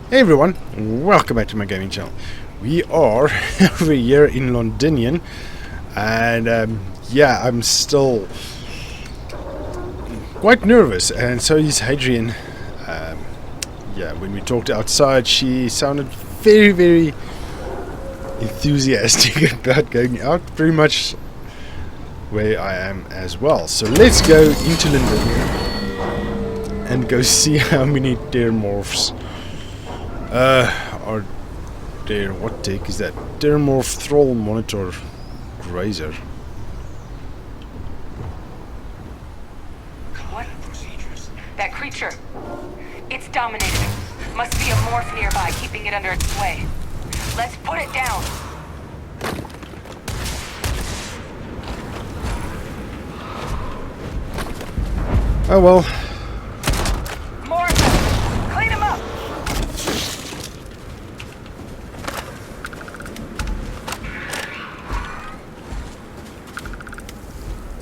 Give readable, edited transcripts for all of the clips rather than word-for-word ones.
Hey everyone, welcome back to my gaming channel. We are over here in Londinium, and yeah, I'm still quite nervous, and so is Hadrian. Yeah, when we talked outside, she sounded very enthusiastic about going out, pretty much where I am as well. So let's go into Londinium and go see how many terrormorphs are there. What take is that? Terrormorph thrall monitor grazer. What? That creature. It's dominating. Must be a morph nearby, keeping it under its sway. Let's put it down. Oh well. More of them. Clean them up.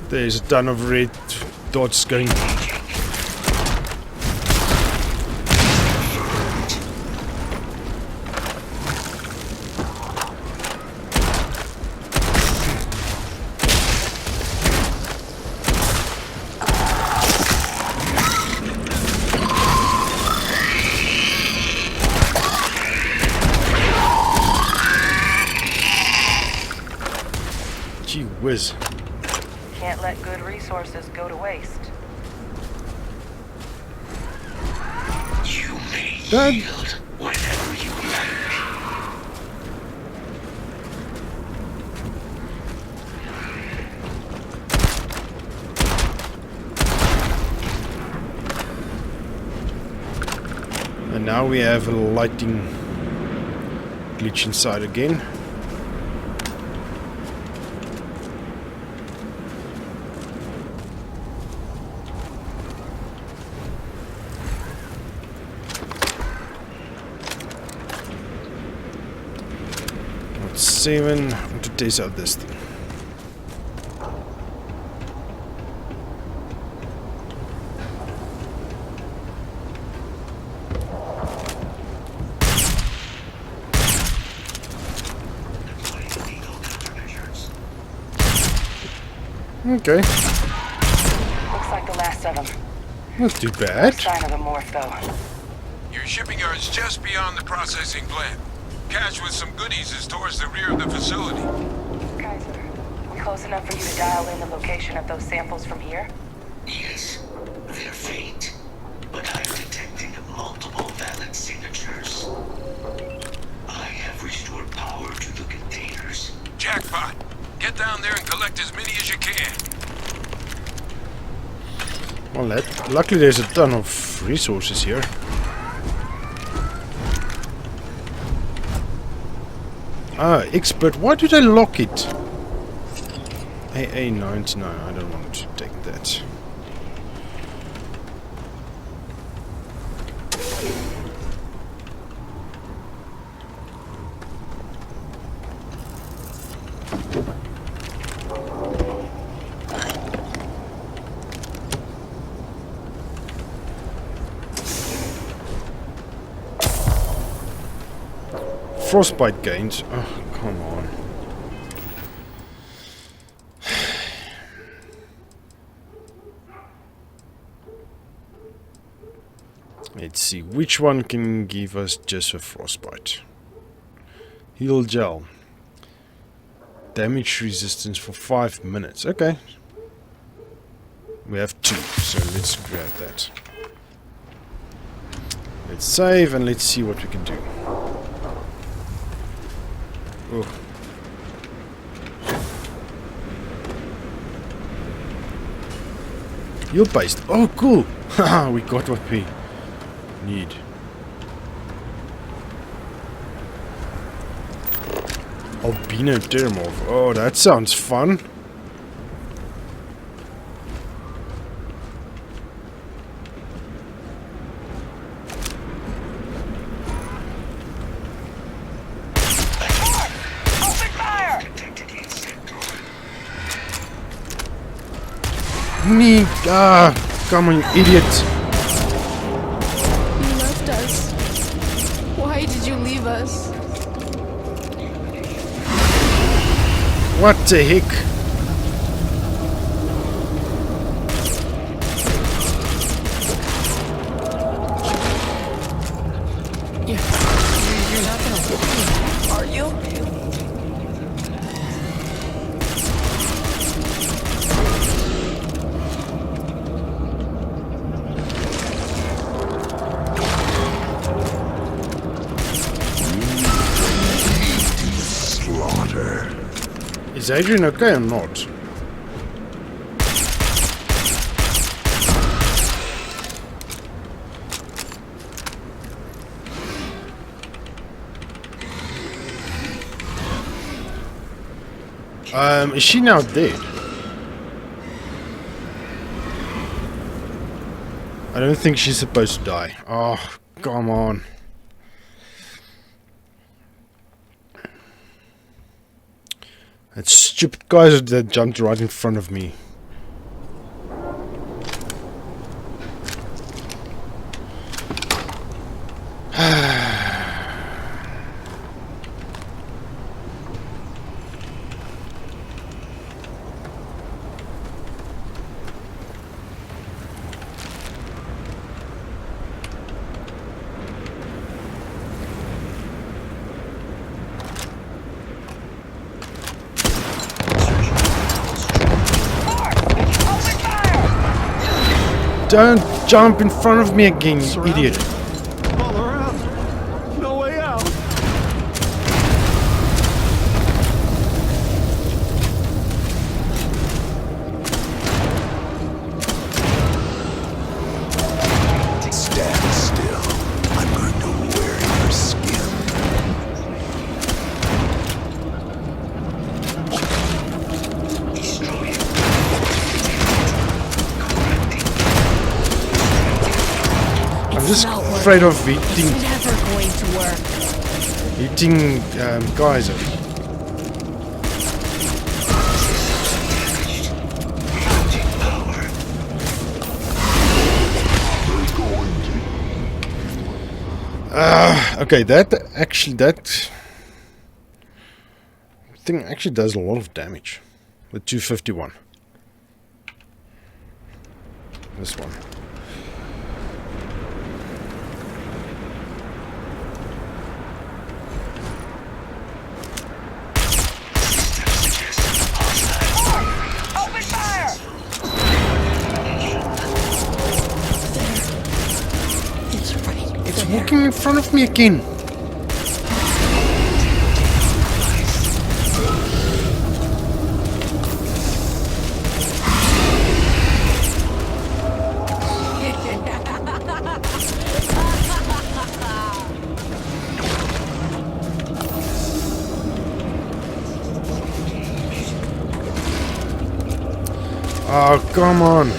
There's a ton of red dots going. Gee whiz. Can't let good resources go to waste. You may Dad. yield whenever you like. And now we have a lighting glitch inside again. Let's save and I want to test out this thing. Okay, Looks like the last of them. not too bad. Sign of a morph, though. Your shipping yard's just beyond the processing plant. Cache with some goodies is towards the rear of the facility. Kaiser, close enough for you to dial in the location of those samples from here? Yes, they're faint, but I'm detecting multiple valid signatures. I have restored power to the containers. Jackpot! Get down there and collect as many as you can. Well, luckily there's a ton of resources here. Ah, expert. Why did I lock it? AA99. I don't want to take that. Frostbite gains. Oh, come on. Let's see which one can give us just a frostbite. Heal gel. Damage resistance for 5 minutes. Okay. We have 2, so let's grab that. Let's save and let's see what we can do. Oh. Heal paste. Oh, cool. Haha, we got what we need. Albino Terrormorph. Oh, that sounds fun. Open fire! Me. Ah, come on, you idiot. You left us. What the heck? You're not gonna hit me, are you? Slaughter. Is Adrian okay or not? Is she now dead? I don't think she's supposed to die. Oh, come on. That stupid guy that jumped right in front of me. Don't jump in front of me again, you idiot. All around. No way out. Stand still. I'm going to wear your skin. Destroy it. I'm just afraid of It's never going to work. eating guys. Okay, that thing actually does a lot of damage with 251. This one. Open fire! It's right. It's walking in front of me again. Oh, come on.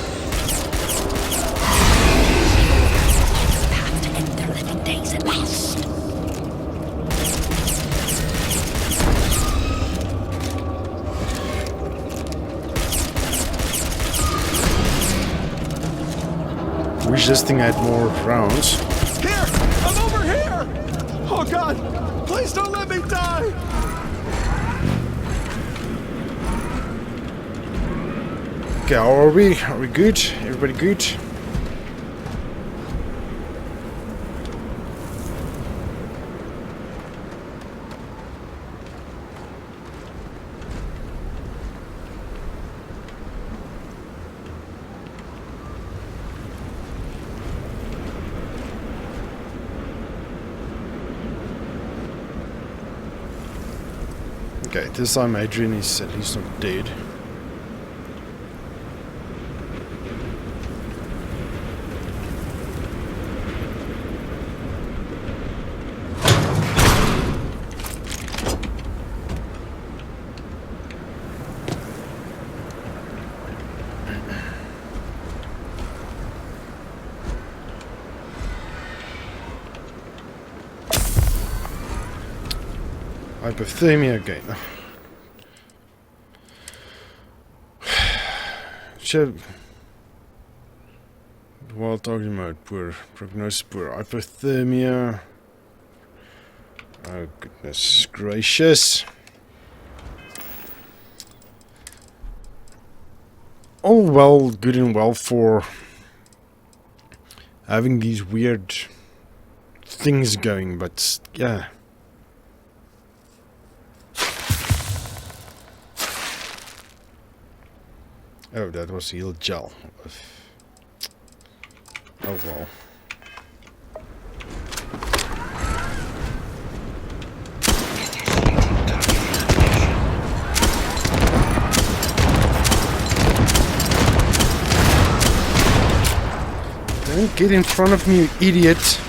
Path to end their living days at last. Wish this thing had more rounds. Here! I'm over here! Oh god! Please don't let me die! Okay, how are we? Are we good? Everybody good? Okay, this time Adrian is at least not dead. Hypothermia again. While target mode, poor. Prognosis poor. Hypothermia. Oh goodness gracious. all well, good and well for having these weird things going, but yeah. Oh, that was heal gel. Oh well. Don't get in front of me, you idiot.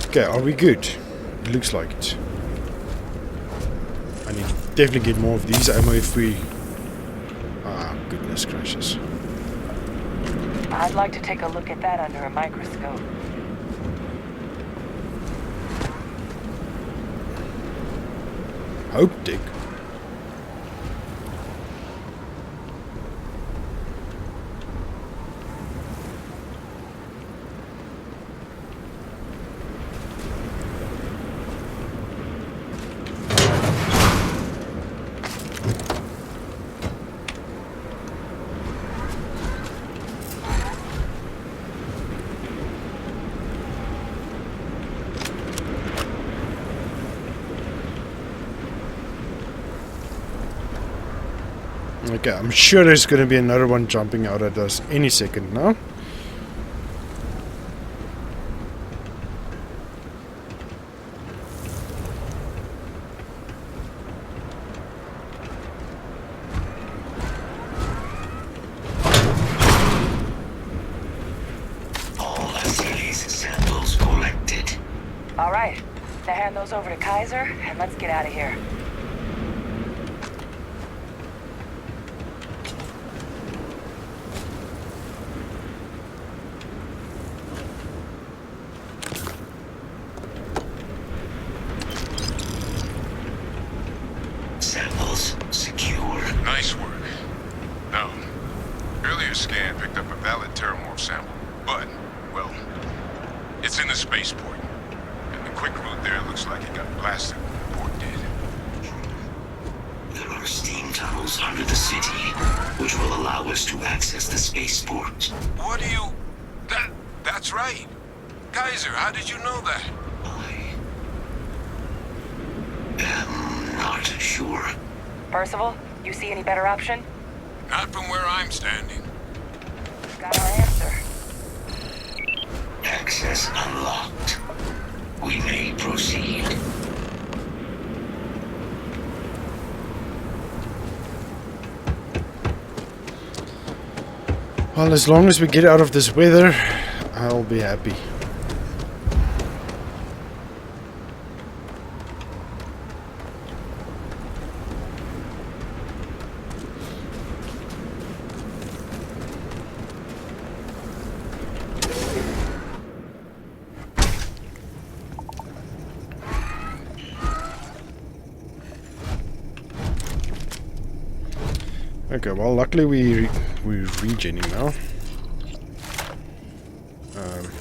Okay, are we good? It looks like it. I need to definitely get more of these ammo if we... Ah, goodness gracious. I'd like to take a look at that under a microscope. Hope Dick. Okay, I'm sure there's going to be another one jumping out at us any second now. All Achilles samples collected. All right, now hand those over to Kaiser, and let's get out of here. Samples secure. Nice work. No. Earlier scan picked up a valid terrormorph sample, but, well, it's in the spaceport. And the quick route there looks like it got blasted when the port did. There are steam tunnels under the city, which will allow us to access the spaceport. What do you... That's right. Kaiser, how did you know that? I am not sure. Percival, you see any better option? Not from where I'm standing. Got our answer. Access unlocked. We may proceed. Well, as long as we get out of this weather, I'll be happy. Okay, well, luckily we're regening now.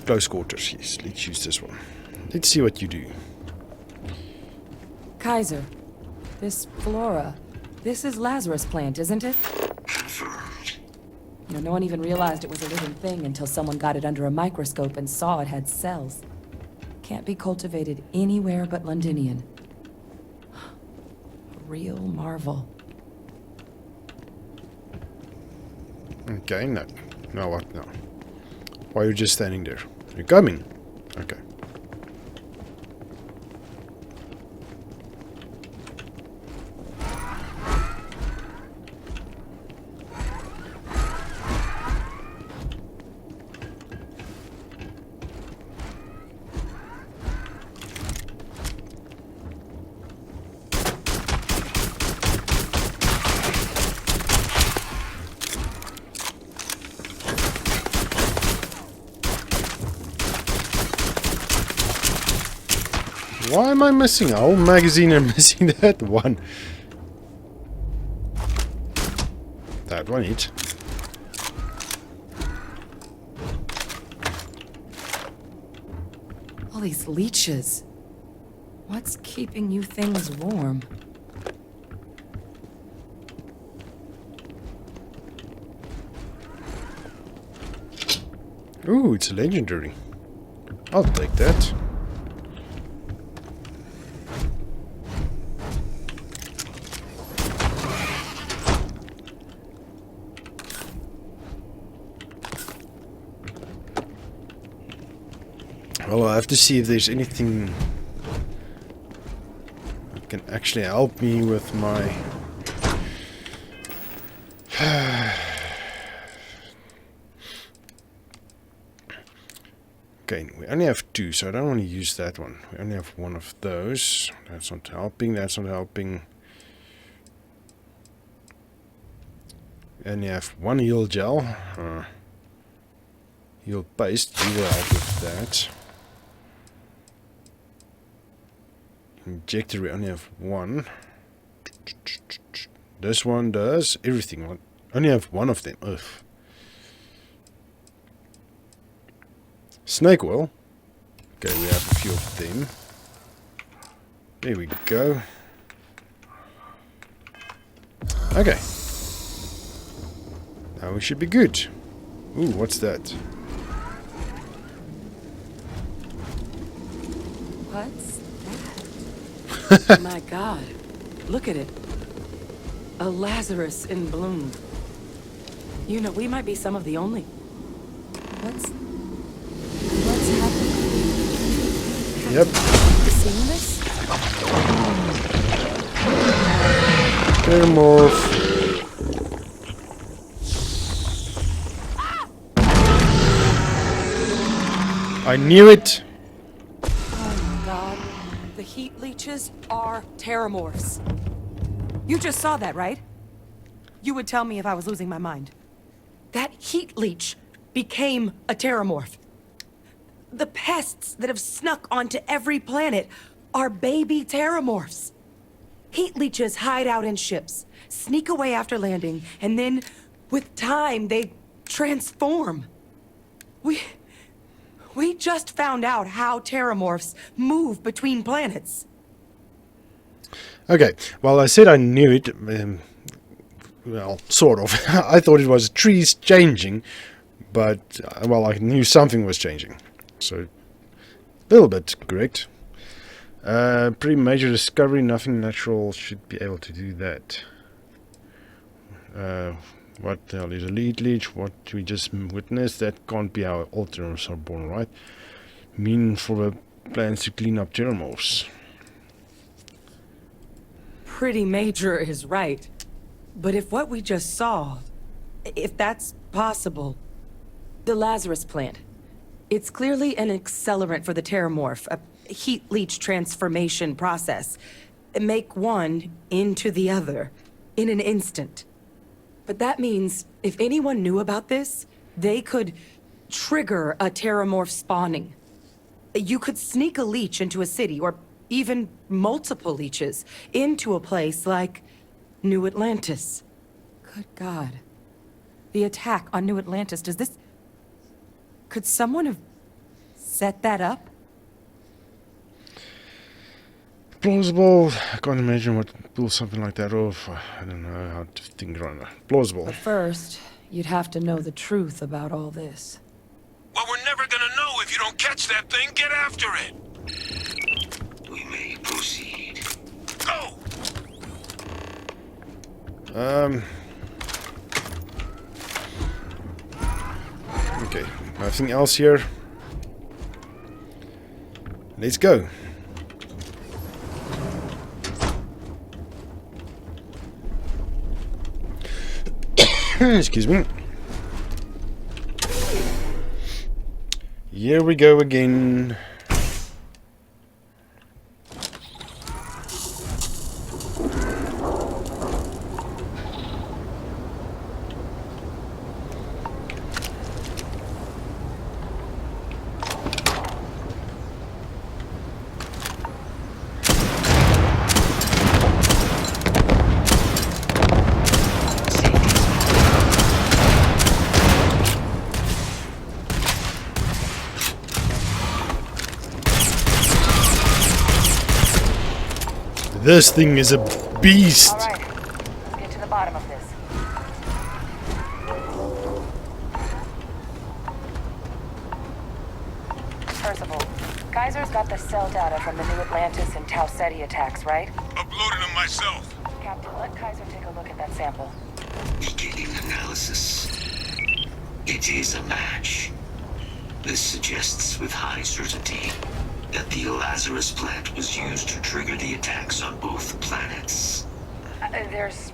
Close quarters, yes. Let's use this one. Let's see what you do. Kaiser, this flora, this is Lazarus plant, isn't it? Confirmed. You know, no one even realized it was a living thing until someone got it under a microscope and saw it had cells. Can't be cultivated anywhere but Londinium. A real marvel. Okay, no. Now what now? Why are you just standing there? You're coming. Okay. Why am I missing a whole magazine and missing that one? That one it. All these leeches. What's keeping you things warm? Ooh, it's a legendary. I'll take that. Well, I have to see if there's anything that can actually help me with my... Okay, we only have 2, so I don't want to use that one. We only have 1 of those. That's not helping, that's not helping. We only have 1 heal gel. Heal paste, you will help with that. Injector, we only have 1. This one does everything. We only have 1 of them. Ugh. Snake oil. Okay, we have a few of them. There we go. Okay. Now we should be good. Ooh, what's that? What's that? My God. Look at it. A Lazarus in bloom. You know, we might be some of the only... What's happening? Yep. You seen this? Terrormorph. I knew it! Oh my God. The heat leeches are terrormorphs. You just saw that, right? You would tell me if I was losing my mind. That heat leech became a terrormorph. The pests that have snuck onto every planet are baby terrormorphs. Heat leeches hide out in ships, sneak away after landing, and then, with time, they transform. We just found out how terrormorphs move between planets. Okay, well I said I knew it, well, sort of. I thought it was trees changing, but, well, I knew something was changing. So, a little bit correct. Pretty major discovery, nothing natural should be able to do that. What the hell is a lead leech? What we just witnessed? That can't be how all terrormorphs are born, right? Mean for the plans to clean up terrormorphs. Pretty major is right. But if what we just saw, if that's possible, the Lazarus plant, it's clearly an accelerant for the terrormorph, a heat leech transformation process. Make one into the other in an instant. But that means if anyone knew about this, they could trigger a terrormorph spawning. You could sneak a leech into a city, or even multiple leeches, into a place like New Atlantis. Good God. The attack on New Atlantis, does this... Could someone have set that up? Plausible. I can't imagine what pulls something like that off. I don't know how to think right now. Plausible. But first, you'd have to know the truth about all this. Well, we're never gonna know if you don't catch that thing. Get after it. We may proceed. Go! Okay, nothing else here. Let's go. Excuse me. Here we go again. This thing is a beast. All right, let's get to the bottom of this. Percival, Geyser's got the cell data from the New Atlantis and Tau Ceti attacks, right? Uploaded them myself. Captain, let Kaiser take a look at that sample. Beginning analysis. It is a match. This suggests with high certainty that the Lazarus plant was used to trigger the attacks on both planets. There's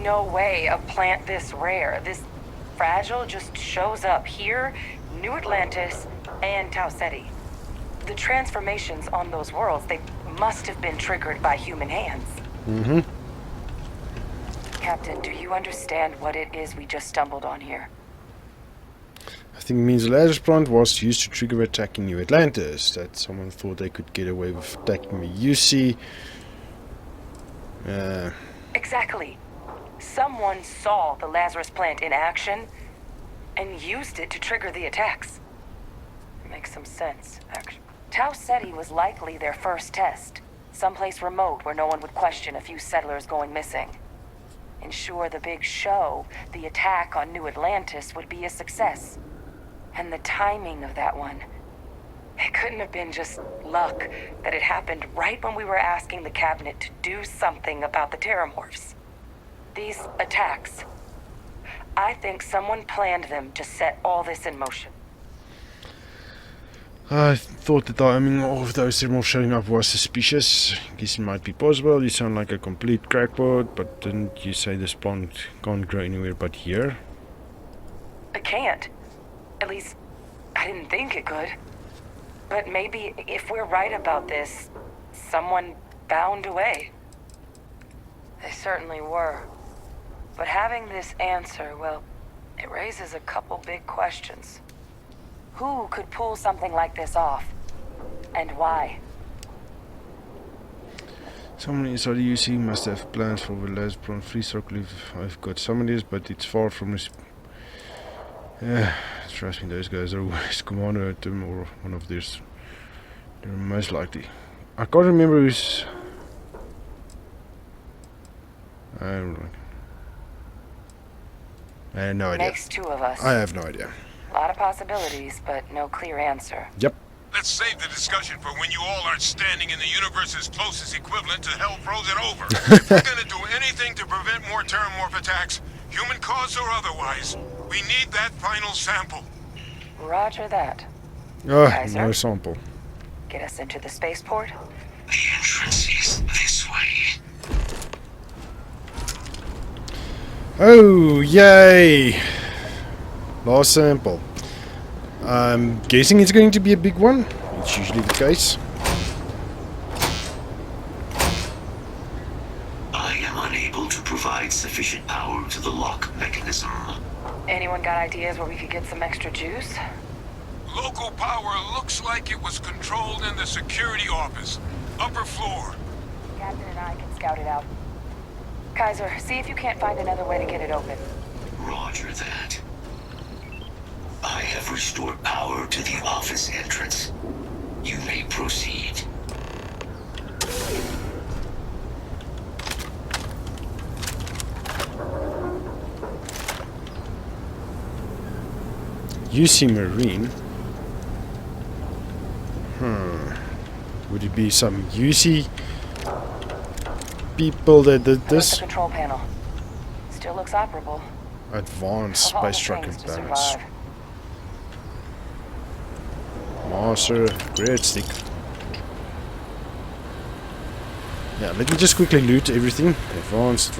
no way a plant this rare, this fragile, just shows up here, New Atlantis, and Tau Ceti. The transformations on those worlds, they must have been triggered by human hands. Mm-hmm. Captain, do you understand what it is we just stumbled on here? I think it means the Lazarus plant was used to trigger attacking New Atlantis. That someone thought they could get away with attacking the UC. Exactly. Someone saw the Lazarus plant in action and used it to trigger the attacks. Makes some sense, actually. Tau Ceti was likely their first test. Someplace remote where no one would question a few settlers going missing. Ensure the big show, the attack on New Atlantis, would be a success. And the timing of that one. It couldn't have been just luck that it happened right when we were asking the cabinet to do something about the terrormorphs. These attacks. I think someone planned them to set all this in motion. I thought the timing of those terrormorphs showing up was suspicious. Guess it might be possible. You sound like a complete crackpot, but didn't you say this plant can't grow anywhere but here? It can't. At least, I didn't think it could. But maybe if we're right about this, someone found a way. They certainly were. But having this answer, well, it raises a couple big questions. Who could pull something like this off? And why? Someone inside the UC must have plans for the last plant free circle. I've got some ideas, but it's far from trust me, those guys are always commander at them or one of theirs. They're most likely. I can't remember who's. I don't know. I have no idea. Makes two of us. I have no idea. A lot of possibilities, but no clear answer. Yep. Let's save the discussion for when you all are standing in the universe's closest equivalent to hell frozen over. If we're gonna do anything to prevent more terrormorph attacks, human cause or otherwise, we need that final sample. Roger that. Oh, Kaiser? no sample. Get us into the spaceport? The entrance is this way. Oh, yay! Last sample. I'm guessing it's going to be a big one. It's usually the case. I am unable to provide sufficient power to the lock mechanism. Anyone got ideas where we could get some extra juice? Local power looks like it was controlled in the security office. Upper floor. Captain and I can scout it out. Kaiser, see if you can't find another way to get it open. Roger that. I have restored power to the office entrance. You may proceed. UC Marine. Would it be some UC people that did There's this? the control panel. Still looks operable. Advanced Of all space truck things to imbalance. survive. Master, great stick. Yeah, let me just quickly loot everything. Advanced.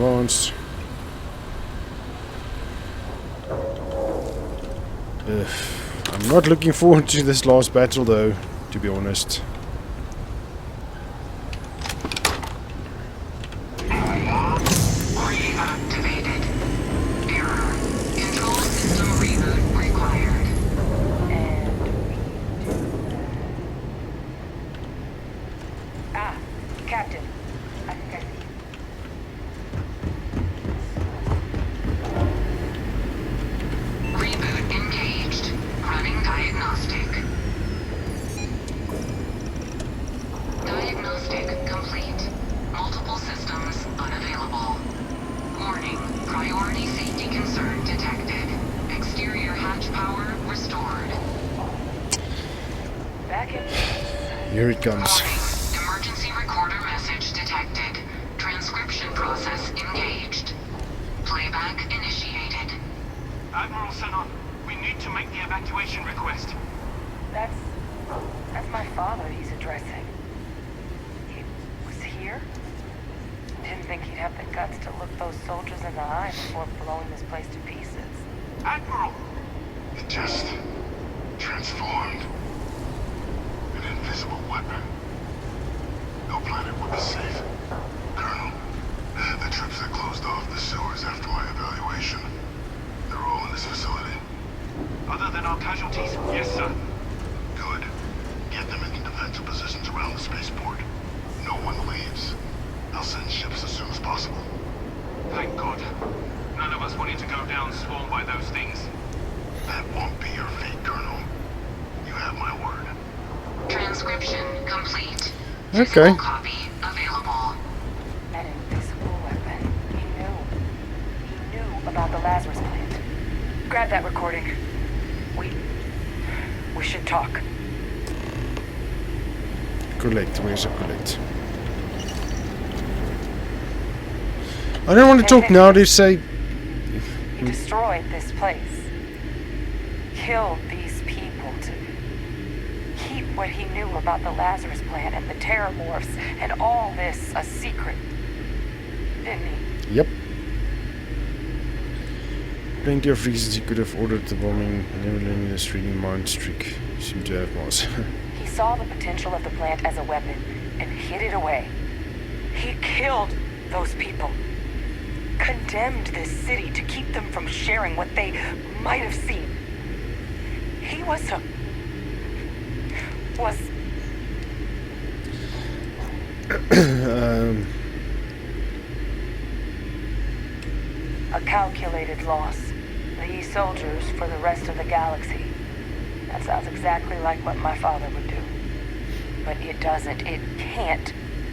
I'm not looking forward to this last battle though, to be honest. Reactivated. Error. Control system reboot required. Captain. I think I see. Reboot engaged. Running diagnostic. Diagnostic complete. Multiple Here it comes. Warning. Emergency recorder message detected. Transcription process engaged. Playback initiated. Admiral Senon, we need to make the evacuation request. That's my father he's addressing. He was here? Didn't think he'd have the guts to look those soldiers in the eye before blowing this place to pieces. Admiral! It just transformed. An invisible weapon. No planet would be safe. Colonel, the troops that closed off the sewers after my evaluation, they're all in this facility. Other than our casualties? Yes, sir. Good. Get them into defensive positions around the spaceport. No one leaves. I'll send ships as soon as possible. Thank God. None of us wanted to go down swarmed by those things. That won't be your fate, Colonel. You have my word. Transcription complete. Okay. Physical copy available. An invisible weapon. He knew about the Lazarus plant. Grab that recording. We should talk. Collect, where's the collect? I don't want to talk now, they say. He destroyed this place. Killed these people to keep what he knew about the Lazarus plant and the terrormorphs and all this a secret. Didn't he? Yep. Plenty of reasons he could have ordered the bombing, never letting the streaming mind streak seem to have was. He saw the potential of the plant as a weapon and hid it away. He killed those people. Condemned this city to keep them from sharing what they might have seen. He was a calculated loss. These soldiers for the rest of the galaxy. That sounds exactly like what my father would do. But it can't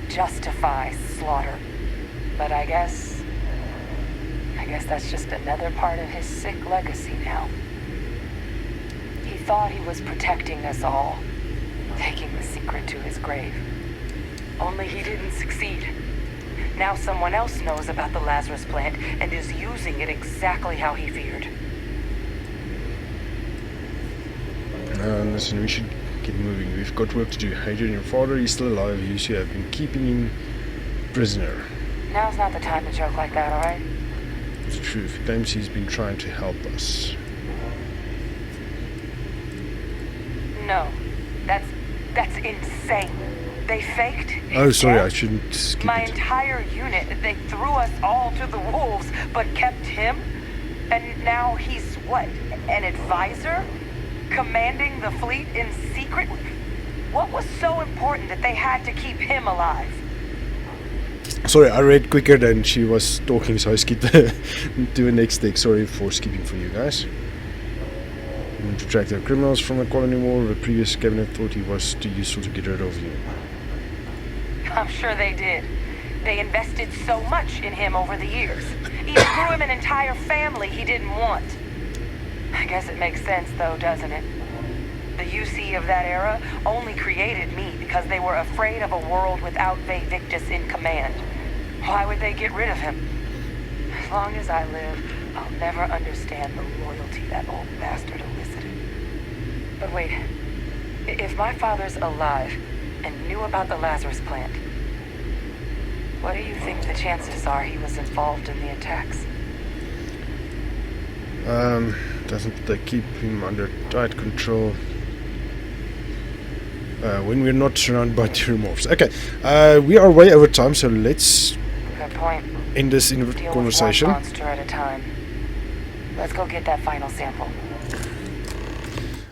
justify slaughter. But I guess that's just another part of his sick legacy now. He thought he was protecting us all, taking the secret to his grave. Only he didn't succeed. Now someone else knows about the Lazarus plant and is using it exactly how he feared. Listen, we should get moving. We've got work to do. Hadrian, your father, he's still alive. You have been keeping him prisoner. Now's not the time to joke like that, alright? It's the truth. He claims he's been trying to help us. No. That's insane. They faked his Oh, sorry, death. I shouldn't skip My it. entire unit, they threw us all to the wolves, but kept him? And now he's what, an advisor? Commanding the fleet in secret? What was so important that they had to keep him alive? Sorry, I read quicker than she was talking, so I skipped to the next take. Sorry for skipping for you guys. To track the criminals from the colony war, the previous cabinet thought he was too useful to get rid of you. I'm sure they did. They invested so much in him over the years. Even grew him an entire family he didn't want. I guess it makes sense though, doesn't it? The UC of that era only created me because they were afraid of a world without Victus in command. Why would they get rid of him? As long as I live, I'll never understand the loyalty that old bastard elicited. But wait, if my father's alive and knew about the Lazarus plant, what do you think the chances are he was involved in the attacks? Doesn't they keep him under tight control? When we're not surrounded by terrormorphs. Okay, we are way over time, so let's Good point. end this Deal conversation. with one monster at a time. Let's go get that final sample.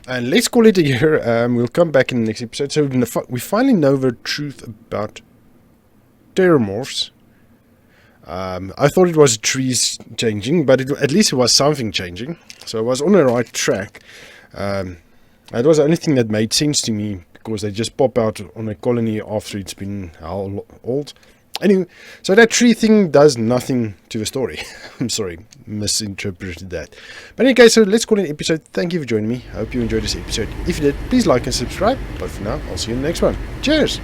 And let's call it a year. We'll come back in the next episode. So we finally know the truth about terrormorphs. I thought it was trees changing, but at least it was something changing. So I was on the right track. That was the only thing that made sense to me, because they just pop out on a colony after it's been how old? Anyway, so that tree thing does nothing to the story. I'm sorry, misinterpreted that. But anyway, guys, so let's call it an episode. Thank you for joining me. I hope you enjoyed this episode. If you did, please like and subscribe. But for now, I'll see you in the next one. Cheers!